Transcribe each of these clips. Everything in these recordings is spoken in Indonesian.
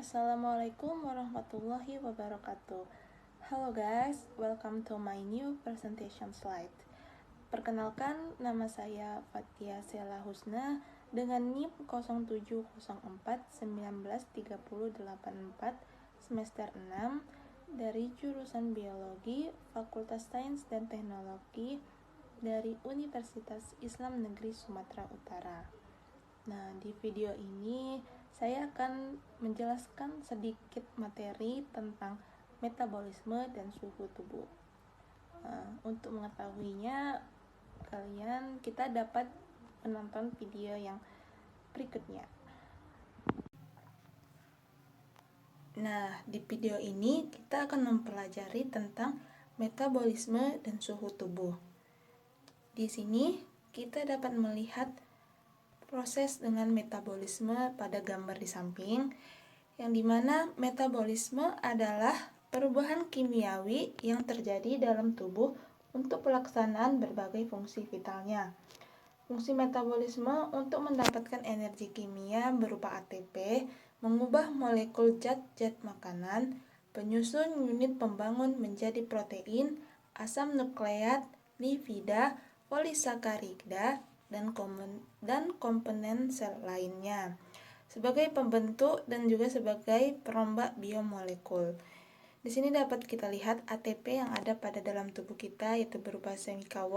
Assalamualaikum warahmatullahi wabarakatuh. Halo guys, welcome to my new presentation slide. Perkenalkan, nama saya Fatia Sela Husna dengan NIM 0704193084 semester 6 dari jurusan Biologi Fakultas Sains dan Teknologi dari Universitas Islam Negeri Sumatera Utara. Nah, di video ini saya akan menjelaskan sedikit materi tentang metabolisme dan suhu tubuh. Untuk mengetahuinya, kita dapat menonton video yang berikutnya. Nah, di video ini kita akan mempelajari tentang metabolisme dan suhu tubuh. Di sini kita dapat melihat proses dengan metabolisme pada gambar di samping, yang dimana metabolisme adalah perubahan kimiawi yang terjadi dalam tubuh untuk pelaksanaan berbagai fungsi vitalnya. Fungsi metabolisme untuk mendapatkan energi kimia berupa ATP, mengubah molekul zat-zat makanan, penyusun unit pembangun menjadi protein, asam nukleat, lipida, polisakarida, dan komponen sel lainnya sebagai pembentuk dan juga sebagai perombak biomolekul. Di sini dapat kita lihat ATP yang ada pada dalam tubuh kita, yaitu berupa chemical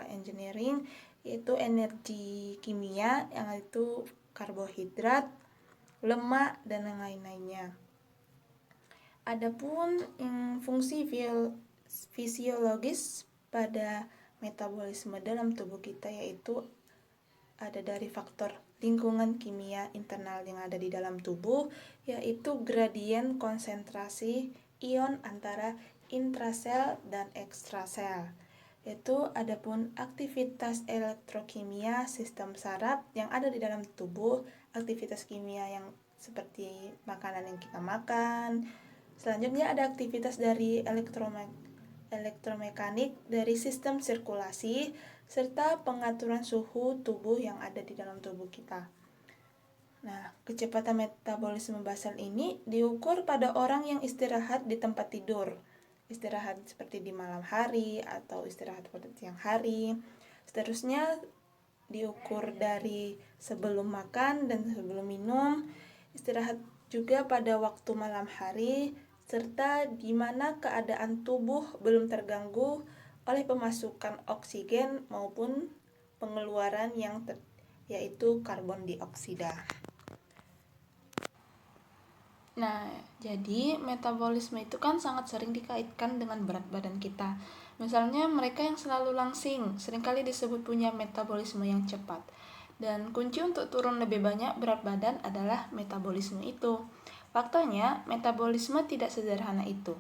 engineering, yaitu energi kimia, yang itu karbohidrat, lemak, dan yang lain-lainnya. Adapun fungsi fisiologis pada metabolisme dalam tubuh kita yaitu ada dari faktor lingkungan kimia internal yang ada di dalam tubuh, yaitu gradien konsentrasi ion antara intrasel dan ekstrasel. Yaitu adapun aktivitas elektrokimia sistem saraf yang ada di dalam tubuh, aktivitas kimia yang seperti makanan yang kita makan. Selanjutnya ada aktivitas dari elektromekanik dari sistem sirkulasi, serta pengaturan suhu tubuh yang ada di dalam tubuh kita. Nah, kecepatan metabolisme basal ini diukur pada orang yang istirahat di tempat tidur. Istirahat seperti di malam hari atau istirahat pada siang hari. Seterusnya diukur dari sebelum makan dan sebelum minum. Istirahat juga pada waktu malam hari, serta di mana keadaan tubuh belum terganggu oleh pemasukan oksigen maupun pengeluaran yaitu karbon dioksida. Nah, jadi metabolisme itu kan sangat sering dikaitkan dengan berat badan kita. Misalnya mereka yang selalu langsing seringkali disebut punya metabolisme yang cepat. Dan kunci untuk turun lebih banyak berat badan adalah metabolisme itu. Faktanya, metabolisme tidak sederhana itu.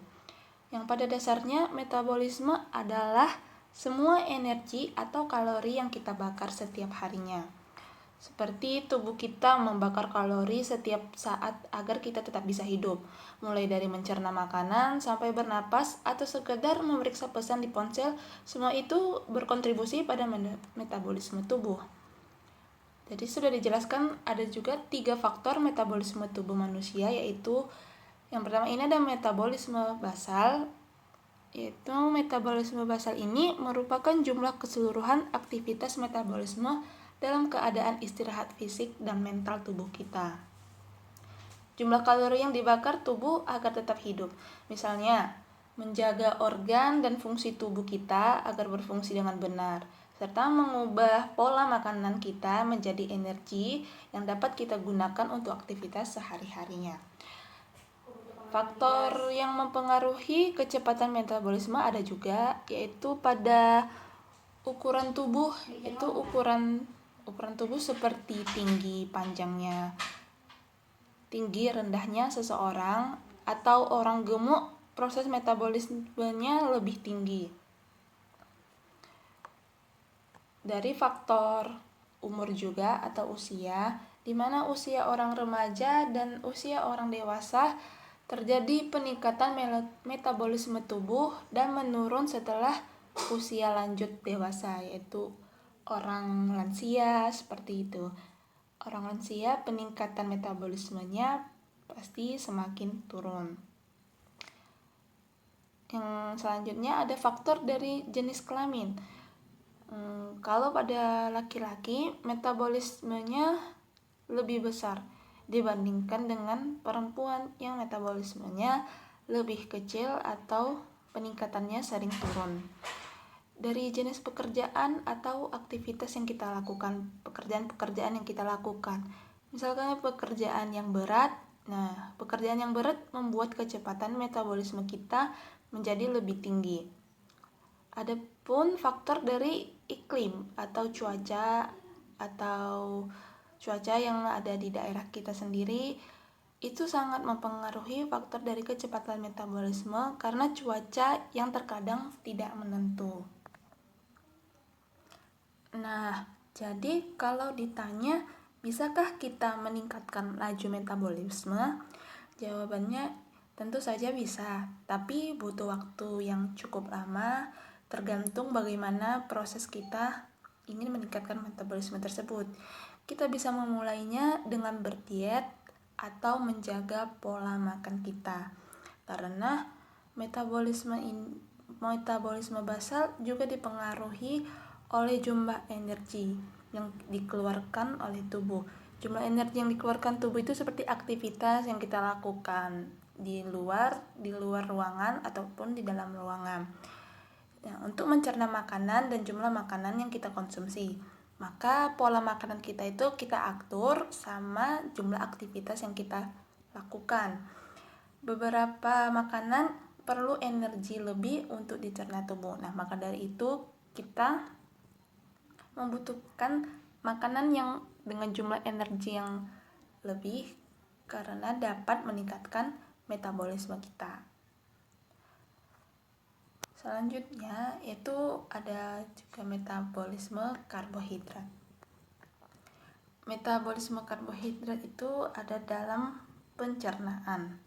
Yang pada dasarnya, metabolisme adalah semua energi atau kalori yang kita bakar setiap harinya. Seperti tubuh kita membakar kalori setiap saat agar kita tetap bisa hidup, mulai dari mencerna makanan sampai bernapas atau sekedar memeriksa pesan di ponsel, semua itu berkontribusi pada metabolisme tubuh. Jadi sudah dijelaskan ada juga 3 faktor metabolisme tubuh manusia, yaitu yang pertama ini ada metabolisme basal, yaitu metabolisme basal ini merupakan jumlah keseluruhan aktivitas metabolisme dalam keadaan istirahat fisik dan mental tubuh kita. Jumlah kalori yang dibakar tubuh agar tetap hidup, misalnya menjaga organ dan fungsi tubuh kita agar berfungsi dengan benar, serta mengubah pola makanan kita menjadi energi yang dapat kita gunakan untuk aktivitas sehari-harinya. Faktor yang mempengaruhi kecepatan metabolisme ada juga, yaitu pada ukuran tubuh, yaitu ukuran tubuh seperti tinggi panjangnya, tinggi rendahnya seseorang, atau orang gemuk proses metabolismenya lebih tinggi. Dari faktor umur juga atau usia, di mana usia orang remaja dan usia orang dewasa terjadi peningkatan metabolisme tubuh dan menurun setelah usia lanjut dewasa, yaitu orang lansia seperti itu. Orang lansia peningkatan metabolismenya pasti semakin turun. Yang selanjutnya ada faktor dari jenis kelamin. Kalau pada laki-laki metabolismenya lebih besar dibandingkan dengan perempuan yang metabolismenya lebih kecil atau peningkatannya sering turun. Dari jenis pekerjaan atau aktivitas yang kita lakukan, pekerjaan-pekerjaan yang kita lakukan. Misalkan pekerjaan yang berat. Nah, pekerjaan yang berat membuat kecepatan metabolisme kita menjadi lebih tinggi. Adapun faktor dari iklim atau cuaca yang ada di daerah kita sendiri itu sangat mempengaruhi faktor dari kecepatan metabolisme karena cuaca yang terkadang tidak menentu. Nah, jadi kalau ditanya bisakah kita meningkatkan laju metabolisme? Jawabannya tentu saja bisa, tapi butuh waktu yang cukup lama tergantung bagaimana proses kita ingin meningkatkan metabolisme tersebut. Kita bisa memulainya dengan berdiet atau menjaga pola makan kita. Karena metabolisme basal juga dipengaruhi oleh jumlah energi yang dikeluarkan oleh tubuh. Jumlah energi yang dikeluarkan tubuh itu seperti aktivitas yang kita lakukan di luar ruangan ataupun di dalam ruangan. Ya, untuk mencerna makanan dan jumlah makanan yang kita konsumsi, maka pola makanan kita itu kita atur sama jumlah aktivitas yang kita lakukan. Beberapa makanan perlu energi lebih untuk dicerna tubuh. Nah, maka dari itu kita membutuhkan makanan yang dengan jumlah energi yang lebih karena dapat meningkatkan metabolisme kita. Selanjutnya yaitu ada juga metabolisme karbohidrat. Metabolisme karbohidrat itu ada dalam pencernaan.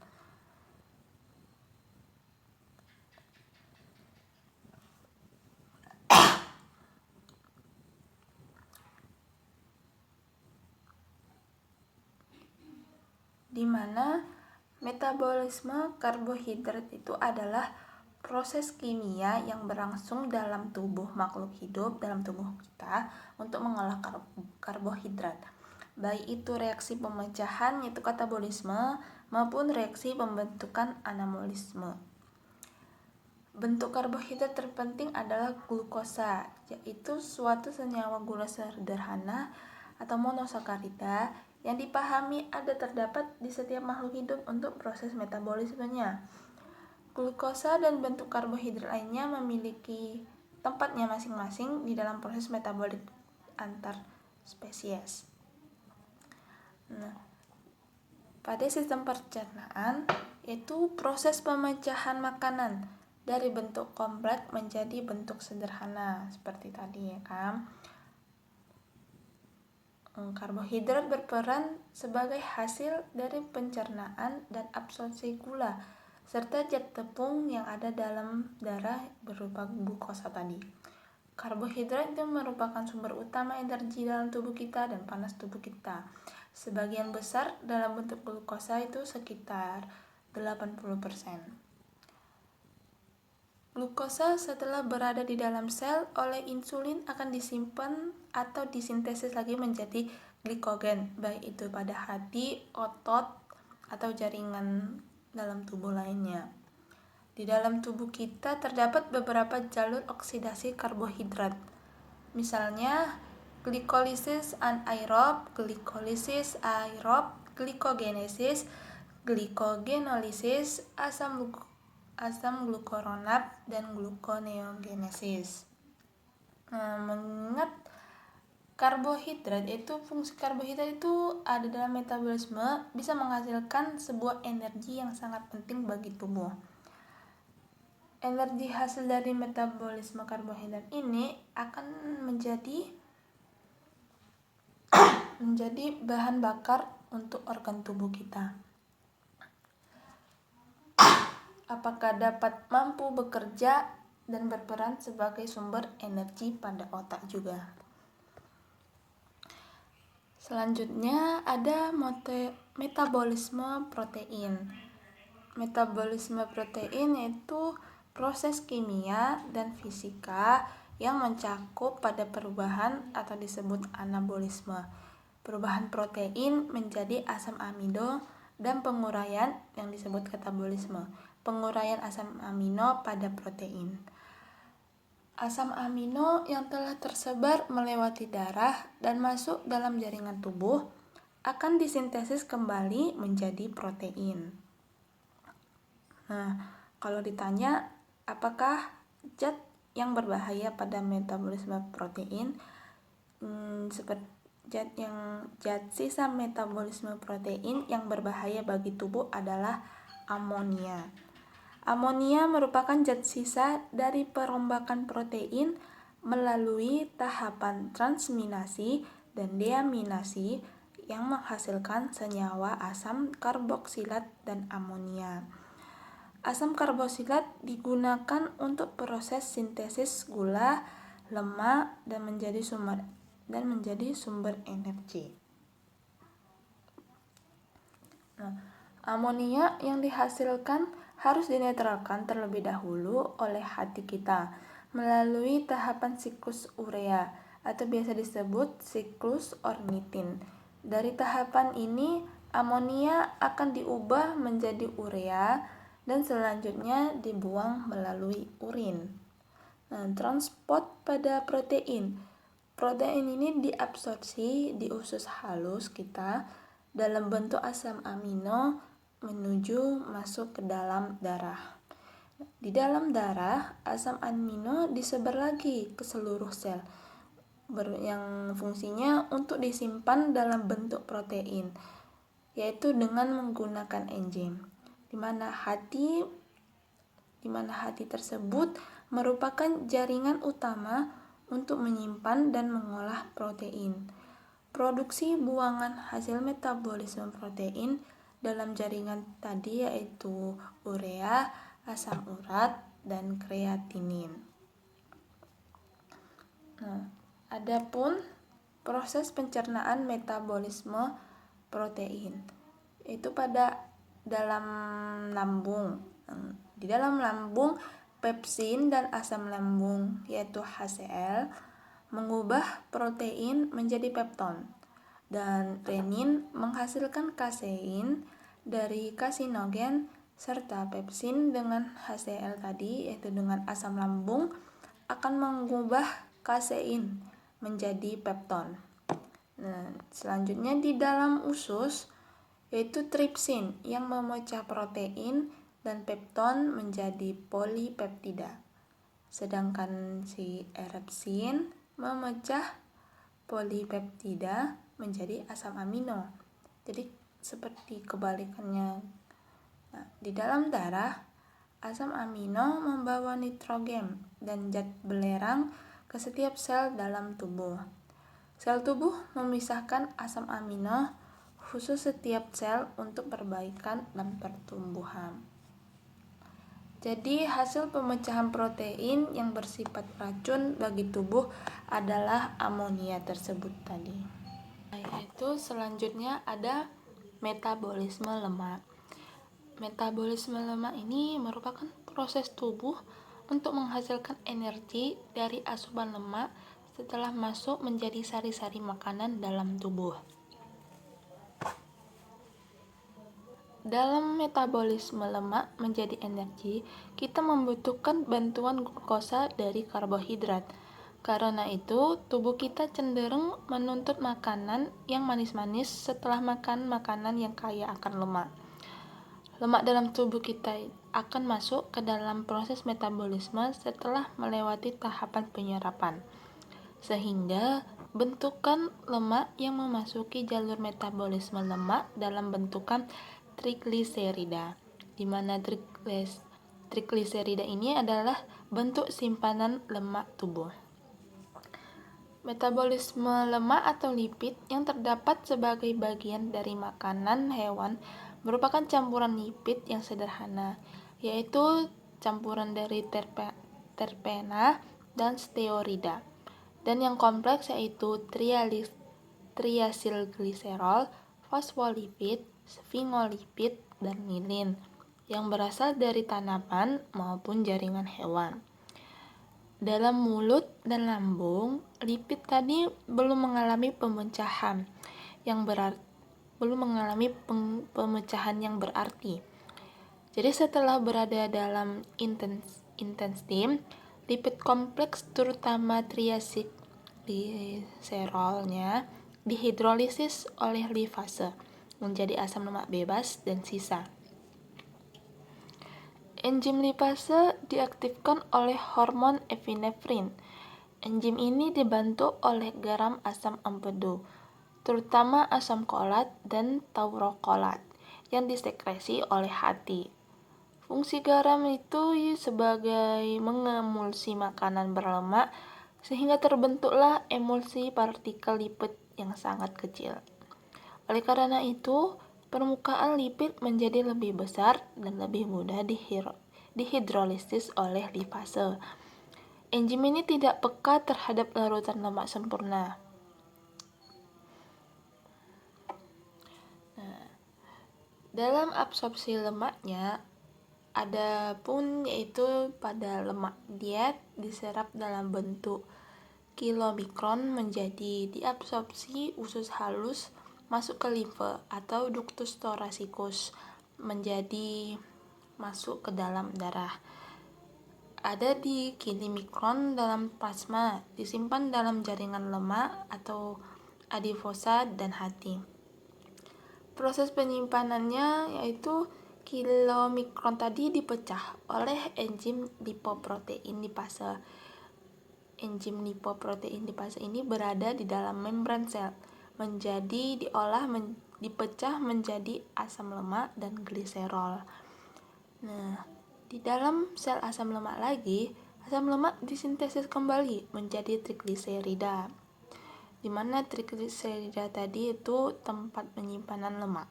Di mana metabolisme karbohidrat itu adalah proses kimia yang berlangsung dalam tubuh makhluk hidup, dalam tubuh kita untuk mengolah karbohidrat. Baik itu reaksi pemecahan yaitu katabolisme maupun reaksi pembentukan anabolisme. Bentuk karbohidrat terpenting adalah glukosa, yaitu suatu senyawa gula sederhana atau monosakarida yang dipahami ada terdapat di setiap makhluk hidup untuk proses metabolismenya. Glukosa dan bentuk karbohidrat lainnya memiliki tempatnya masing-masing di dalam proses metabolik antar spesies. Nah, pada sistem pencernaan yaitu proses pemecahan makanan dari bentuk kompleks menjadi bentuk sederhana seperti tadi ya kan. Karbohidrat berperan sebagai hasil dari pencernaan dan absorpsi gula serta zat tepung yang ada dalam darah berupa glukosa tadi. Karbohidrat itu merupakan sumber utama energi dalam tubuh kita dan panas tubuh kita. Sebagian besar dalam bentuk glukosa itu sekitar 80%. Glukosa setelah berada di dalam sel oleh insulin akan disimpan atau disintesis lagi menjadi glikogen, baik itu pada hati, otot, atau jaringan dalam tubuh lainnya. Di dalam tubuh kita terdapat beberapa jalur oksidasi karbohidrat. Misalnya glikolisis anaerob, glikolisis aerob, glikogenesis, glikogenolysis, asam glukuronat, dan gluconeogenesis. Mengingat fungsi karbohidrat itu ada dalam metabolisme, bisa menghasilkan sebuah energi yang sangat penting bagi tubuh. Energi hasil dari metabolisme karbohidrat ini akan menjadi bahan bakar untuk organ tubuh kita. Apakah dapat mampu bekerja dan berperan sebagai sumber energi pada otak juga. Selanjutnya ada metabolisme protein. Metabolisme protein yaitu proses kimia dan fisika yang mencakup pada perubahan atau disebut anabolisme. Perubahan protein menjadi asam amino dan penguraian yang disebut katabolisme. Penguraian asam amino pada protein. Asam amino yang telah tersebar melewati darah dan masuk dalam jaringan tubuh akan disintesis kembali menjadi protein. Nah, kalau ditanya apakah zat yang berbahaya pada metabolisme protein, seperti zat sisa metabolisme protein yang berbahaya bagi tubuh adalah amonia. Amonia merupakan zat sisa dari perombakan protein melalui tahapan transminasi dan deaminasi yang menghasilkan senyawa asam karboksilat dan amonia. Asam karboksilat digunakan untuk proses sintesis gula, lemak dan menjadi sumber energi. Nah, amonia yang dihasilkan harus dinetralkan terlebih dahulu oleh hati kita melalui tahapan siklus urea atau biasa disebut siklus ornitin. Dari tahapan ini, amonia akan diubah menjadi urea dan selanjutnya dibuang melalui urin. Nah, transport pada protein. Protein ini diabsorpsi di usus halus kita dalam bentuk asam amino menuju masuk ke dalam darah. Di dalam darah, asam amino disebar lagi ke seluruh sel yang fungsinya untuk disimpan dalam bentuk protein, yaitu dengan menggunakan enzim, di mana hati tersebut merupakan jaringan utama untuk menyimpan dan mengolah protein. Produksi buangan hasil metabolisme protein dalam jaringan tadi yaitu urea, asam urat, dan kreatinin. Nah, adapun proses pencernaan metabolisme protein itu pada dalam lambung. Di dalam lambung, pepsin dan asam lambung yaitu HCl mengubah protein menjadi pepton, dan renin menghasilkan kasein dari kasinogen, serta pepsin dengan HCl tadi yaitu dengan asam lambung akan mengubah kasein menjadi pepton. Nah, selanjutnya di dalam usus yaitu tripsin yang memecah protein dan pepton menjadi polipeptida. Sedangkan si erepsin memecah polipeptida menjadi asam amino. Jadi seperti kebalikannya. Nah, di dalam darah, asam amino membawa nitrogen dan zat belerang ke setiap sel dalam tubuh. Sel tubuh memisahkan asam amino khusus setiap sel untuk perbaikan dan pertumbuhan. Jadi hasil pemecahan protein yang bersifat racun bagi tubuh adalah amonia tersebut tadi. Yaitu selanjutnya ada metabolisme lemak. Metabolisme lemak ini merupakan proses tubuh untuk menghasilkan energi dari asupan lemak setelah masuk menjadi sari-sari makanan dalam tubuh. Dalam metabolisme lemak menjadi energi, kita membutuhkan bantuan glukosa dari karbohidrat. Karena itu, tubuh kita cenderung menuntut makanan yang manis-manis setelah makan makanan yang kaya akan lemak. Lemak dalam tubuh kita akan masuk ke dalam proses metabolisme setelah melewati tahapan penyerapan, sehingga bentukan lemak yang memasuki jalur metabolisme lemak dalam bentukan trigliserida, di mana trigliserida ini adalah bentuk simpanan lemak tubuh. Metabolisme lemak atau lipid yang terdapat sebagai bagian dari makanan hewan merupakan campuran lipid yang sederhana, yaitu campuran dari terpena dan stearida, dan yang kompleks yaitu triasilgliserol, fosfolipid, sfingolipid, dan lilin yang berasal dari tanaman maupun jaringan hewan. Dalam mulut dan lambung, lipid tadi belum mengalami pemecahan yang berarti. Jadi setelah berada dalam intestin, lipid kompleks terutama triacilgliserolnya dihidrolisis oleh lipase menjadi asam lemak bebas dan sisa. Enzim lipase diaktifkan oleh hormon epinefrin. Enzim ini dibantu oleh garam asam empedu, terutama asam kolat dan taurokolat, yang disekresi oleh hati. Fungsi garam itu sebagai mengemulsi makanan berlemak, sehingga terbentuklah emulsi partikel lipid yang sangat kecil. Oleh karena itu, permukaan lipid menjadi lebih besar dan lebih mudah dihidrolisis oleh lipase. Enzim ini tidak peka terhadap larutan lemak sempurna. Dalam absorpsi lemaknya, ada pun yaitu pada lemak diet diserap dalam bentuk kilomikron menjadi diabsorpsi usus halus masuk ke limfe atau ductus thoracicus menjadi masuk ke dalam darah. Ada di kilimikron dalam plasma, disimpan dalam jaringan lemak atau adiposa dan hati. Proses penyimpanannya yaitu kilomikron tadi dipecah oleh enzim lipoprotein lipase. Enzim lipoprotein lipase ini berada di dalam membran sel, dipecah menjadi asam lemak dan gliserol. Di dalam sel asam lemak lagi, asam lemak disintesis kembali menjadi trigliserida, di mana trigliserida tadi itu tempat penyimpanan lemak.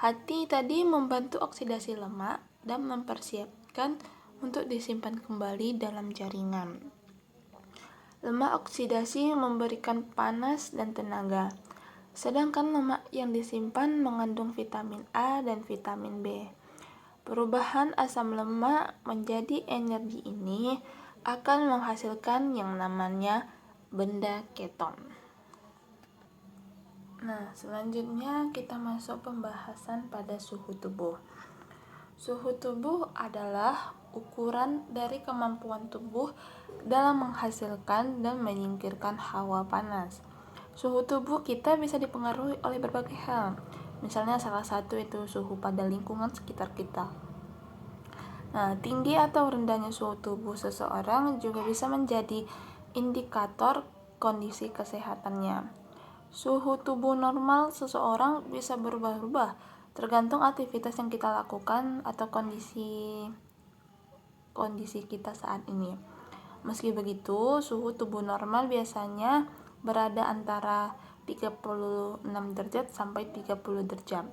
Hati tadi membantu oksidasi lemak dan mempersiapkan untuk disimpan kembali dalam jaringan. Lemak oksidasi memberikan panas dan tenaga, sedangkan lemak yang disimpan mengandung vitamin A dan vitamin B. Perubahan asam lemak menjadi energi ini akan menghasilkan yang namanya benda keton. Selanjutnya kita masuk pembahasan pada suhu tubuh. Suhu tubuh adalah ukuran dari kemampuan tubuh dalam menghasilkan dan menyingkirkan hawa panas. Suhu tubuh kita bisa dipengaruhi oleh berbagai hal. Misalnya salah satu itu suhu pada lingkungan sekitar kita. Tinggi atau rendahnya suhu tubuh seseorang juga bisa menjadi indikator kondisi kesehatannya. Suhu tubuh normal seseorang bisa berubah-ubah tergantung aktivitas yang kita lakukan atau kondisi kita saat ini. Meski begitu, suhu tubuh normal biasanya berada antara 36 derajat sampai 30 derajat.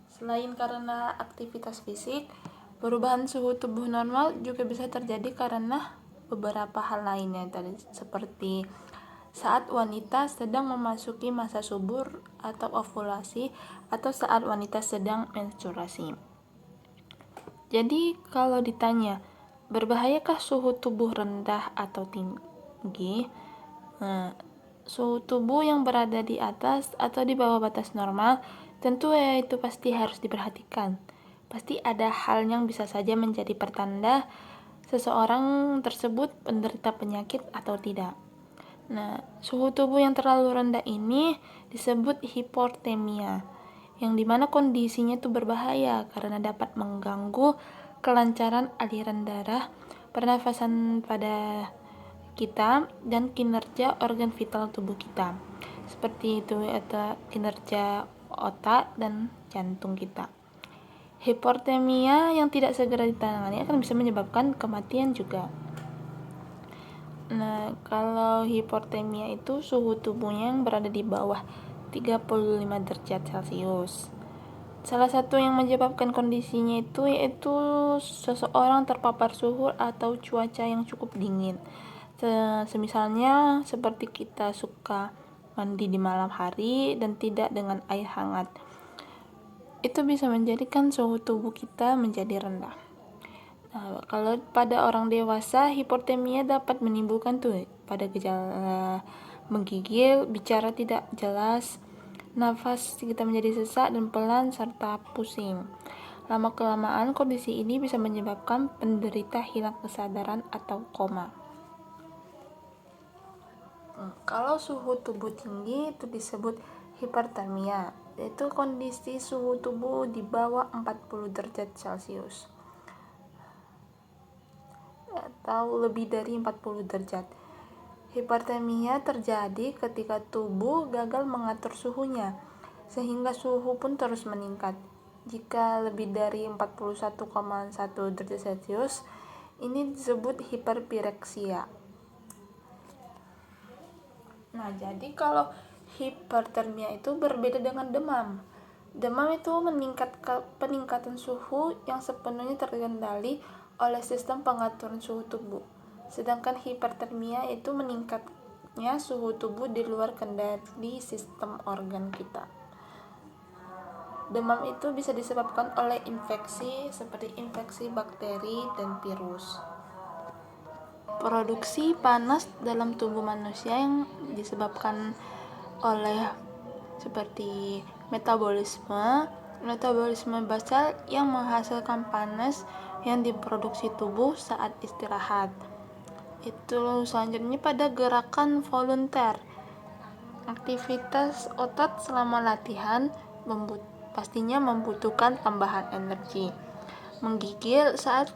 Selain karena aktivitas fisik, perubahan suhu tubuh normal juga bisa terjadi karena beberapa hal lainnya tadi, seperti saat wanita sedang memasuki masa subur atau ovulasi, atau saat wanita sedang menstruasi. Jadi kalau ditanya, berbahayakah suhu tubuh rendah atau tinggi? Suhu tubuh yang berada di atas atau di bawah batas normal tentu itu pasti harus diperhatikan. Pasti ada hal yang bisa saja menjadi pertanda seseorang tersebut penderita penyakit atau tidak. Suhu tubuh yang terlalu rendah ini disebut hipotermia, yang dimana kondisinya itu berbahaya karena dapat mengganggu kelancaran aliran darah, pernafasan pada kita, dan kinerja organ vital tubuh kita, seperti itu atau kinerja otak dan jantung kita. Hipotermia yang tidak segera ditangani akan bisa menyebabkan kematian juga. Kalau hipotermia itu suhu tubuhnya yang berada di bawah 35 derajat Celcius. Salah satu yang menyebabkan kondisinya itu yaitu seseorang terpapar suhu atau cuaca yang cukup dingin. Semisalnya seperti kita suka mandi di malam hari, dan tidak dengan air hangat. Itu bisa menjadikan suhu tubuh kita menjadi rendah. Nah, kalau pada orang dewasa, hipotermia dapat menimbulkan pada gejala menggigil, bicara tidak jelas, nafas kita menjadi sesak dan pelan, serta pusing. Lama-kelamaan, kondisi ini bisa menyebabkan penderita hilang kesadaran atau koma. Kalau suhu tubuh tinggi itu disebut hipertermia, yaitu kondisi suhu tubuh di bawah 40 derajat Celcius atau lebih dari 40 derajat. Hipertermia terjadi ketika tubuh gagal mengatur suhunya, sehingga suhu pun terus meningkat. Jika lebih dari 41,1 derajat Celcius, ini disebut hiperpireksia. Nah, jadi kalau hipertermia itu berbeda dengan demam. Demam itu peningkatan suhu yang sepenuhnya terkendali oleh sistem pengaturan suhu tubuh. Sedangkan hipertermia itu meningkatnya suhu tubuh di luar kendali sistem organ kita. Demam itu bisa disebabkan oleh infeksi seperti infeksi bakteri dan virus. Produksi panas dalam tubuh manusia yang disebabkan oleh seperti metabolisme basal yang menghasilkan panas yang diproduksi tubuh saat istirahat. Itu selanjutnya pada gerakan volunteer. Aktivitas otot selama latihan pastinya membutuhkan tambahan energi. Menggigil, saat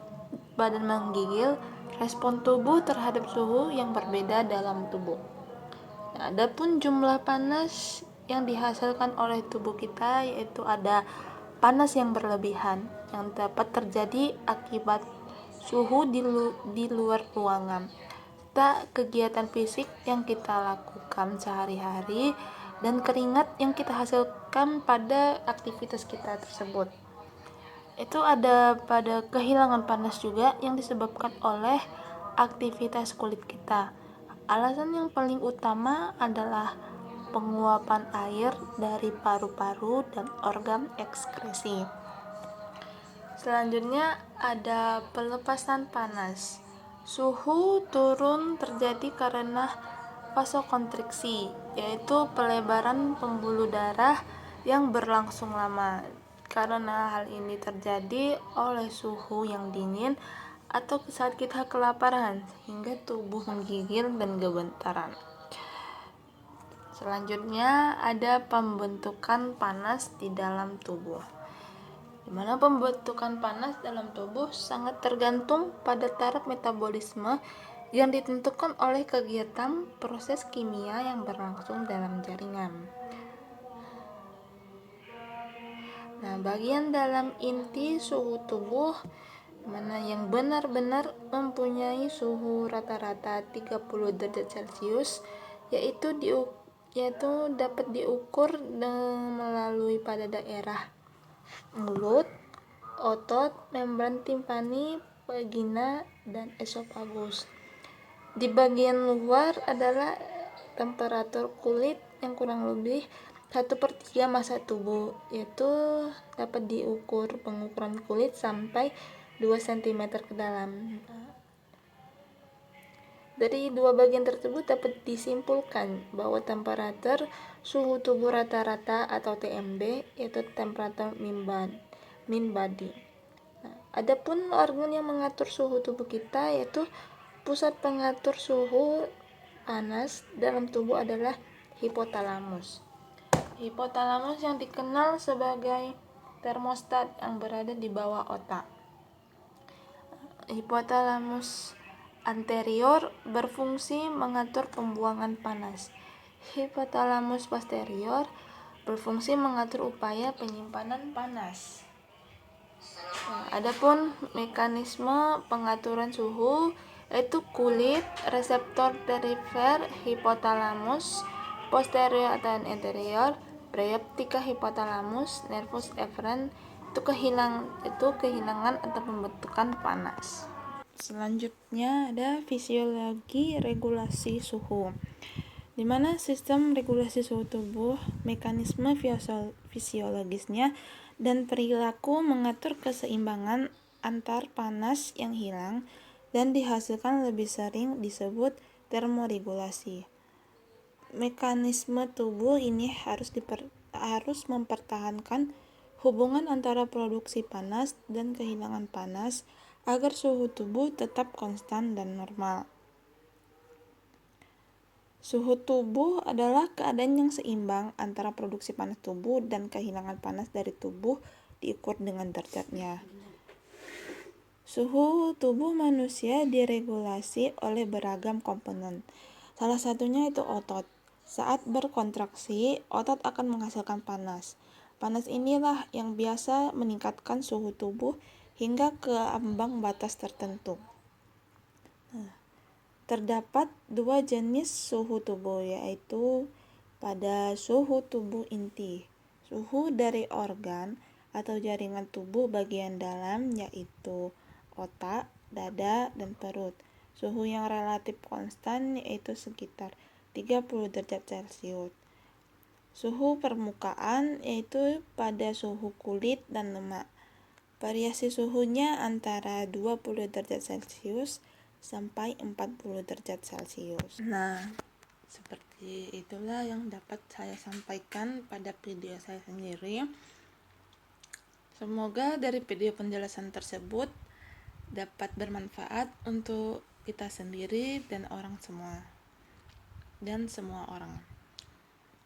badan menggigil, respon tubuh terhadap suhu yang berbeda dalam tubuh. Nah, adapun jumlah panas yang dihasilkan oleh tubuh kita, yaitu ada panas yang berlebihan yang dapat terjadi akibat suhu di luar ruangan, serta kegiatan fisik yang kita lakukan sehari-hari, dan keringat yang kita hasilkan pada aktivitas kita tersebut. Itu ada pada kehilangan panas juga yang disebabkan oleh aktivitas kulit kita. Alasan yang paling utama adalah penguapan air dari paru-paru dan organ ekskresi. Selanjutnya ada pelepasan panas. Suhu turun terjadi karena vasokonstriksi, yaitu pelebaran pembuluh darah yang berlangsung lama. Karena hal ini terjadi oleh suhu yang dingin atau saat kita kelaparan, sehingga tubuh menggigil dan gemetaran. Selanjutnya ada pembentukan panas di dalam tubuh, di mana pembentukan panas dalam tubuh sangat tergantung pada taraf metabolisme yang ditentukan oleh kegiatan proses kimia yang berlangsung dalam jaringan. Nah, bagian dalam inti suhu tubuh mana yang benar-benar mempunyai suhu rata-rata 30 derajat Celcius, yaitu dapat diukur melalui pada daerah mulut, otot, membran timpani, vagina, dan esofagus. Di bagian luar adalah temperatur kulit yang kurang lebih 1/3 massa tubuh, yaitu dapat diukur pengukuran kulit sampai 2 cm ke dalam. Dari dua bagian tersebut dapat disimpulkan bahwa temperatur suhu tubuh rata-rata atau TMB yaitu temperatur mean body. Nah, adapun organ yang mengatur suhu tubuh kita yaitu pusat pengatur suhu panas dalam tubuh adalah hipotalamus. Hipotalamus yang dikenal sebagai termostat yang berada di bawah otak. Hipotalamus anterior berfungsi mengatur pembuangan panas. Hipotalamus posterior berfungsi mengatur upaya penyimpanan panas. Nah, adapun mekanisme pengaturan suhu yaitu kulit, reseptor perifer, hipotalamus posterior atau anterior, preoptika hipotalamus, nervus efferent itu kehilangan atau pembentukan panas. Selanjutnya ada fisiologi regulasi suhu. di mana sistem regulasi suhu tubuh, mekanisme fisiologisnya, dan perilaku mengatur keseimbangan antar panas yang hilang dan dihasilkan lebih sering disebut termoregulasi. Mekanisme tubuh ini harus mempertahankan hubungan antara produksi panas dan kehilangan panas agar suhu tubuh tetap konstan dan normal. Suhu tubuh adalah keadaan yang seimbang antara produksi panas tubuh dan kehilangan panas dari tubuh diukur dengan derajatnya. Suhu tubuh manusia diregulasi oleh beragam komponen. Salah satunya itu otot. Saat berkontraksi, otot akan menghasilkan panas. Panas inilah yang biasa meningkatkan suhu tubuh hingga ke ambang batas tertentu. Terdapat dua jenis suhu tubuh, yaitu pada suhu tubuh inti, suhu dari organ atau jaringan tubuh bagian dalam, yaitu otak, dada, dan perut. Suhu yang relatif konstan yaitu sekitar 30 derajat Celcius. Suhu permukaan yaitu pada suhu kulit dan lemak. Variasi suhunya antara 20 derajat Celcius sampai 40 derajat Celcius. Nah, seperti itulah yang dapat saya sampaikan pada video saya sendiri. Semoga dari video penjelasan tersebut dapat bermanfaat untuk kita sendiri dan semua orang.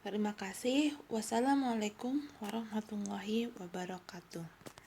Terima kasih. Wassalamualaikum warahmatullahi wabarakatuh.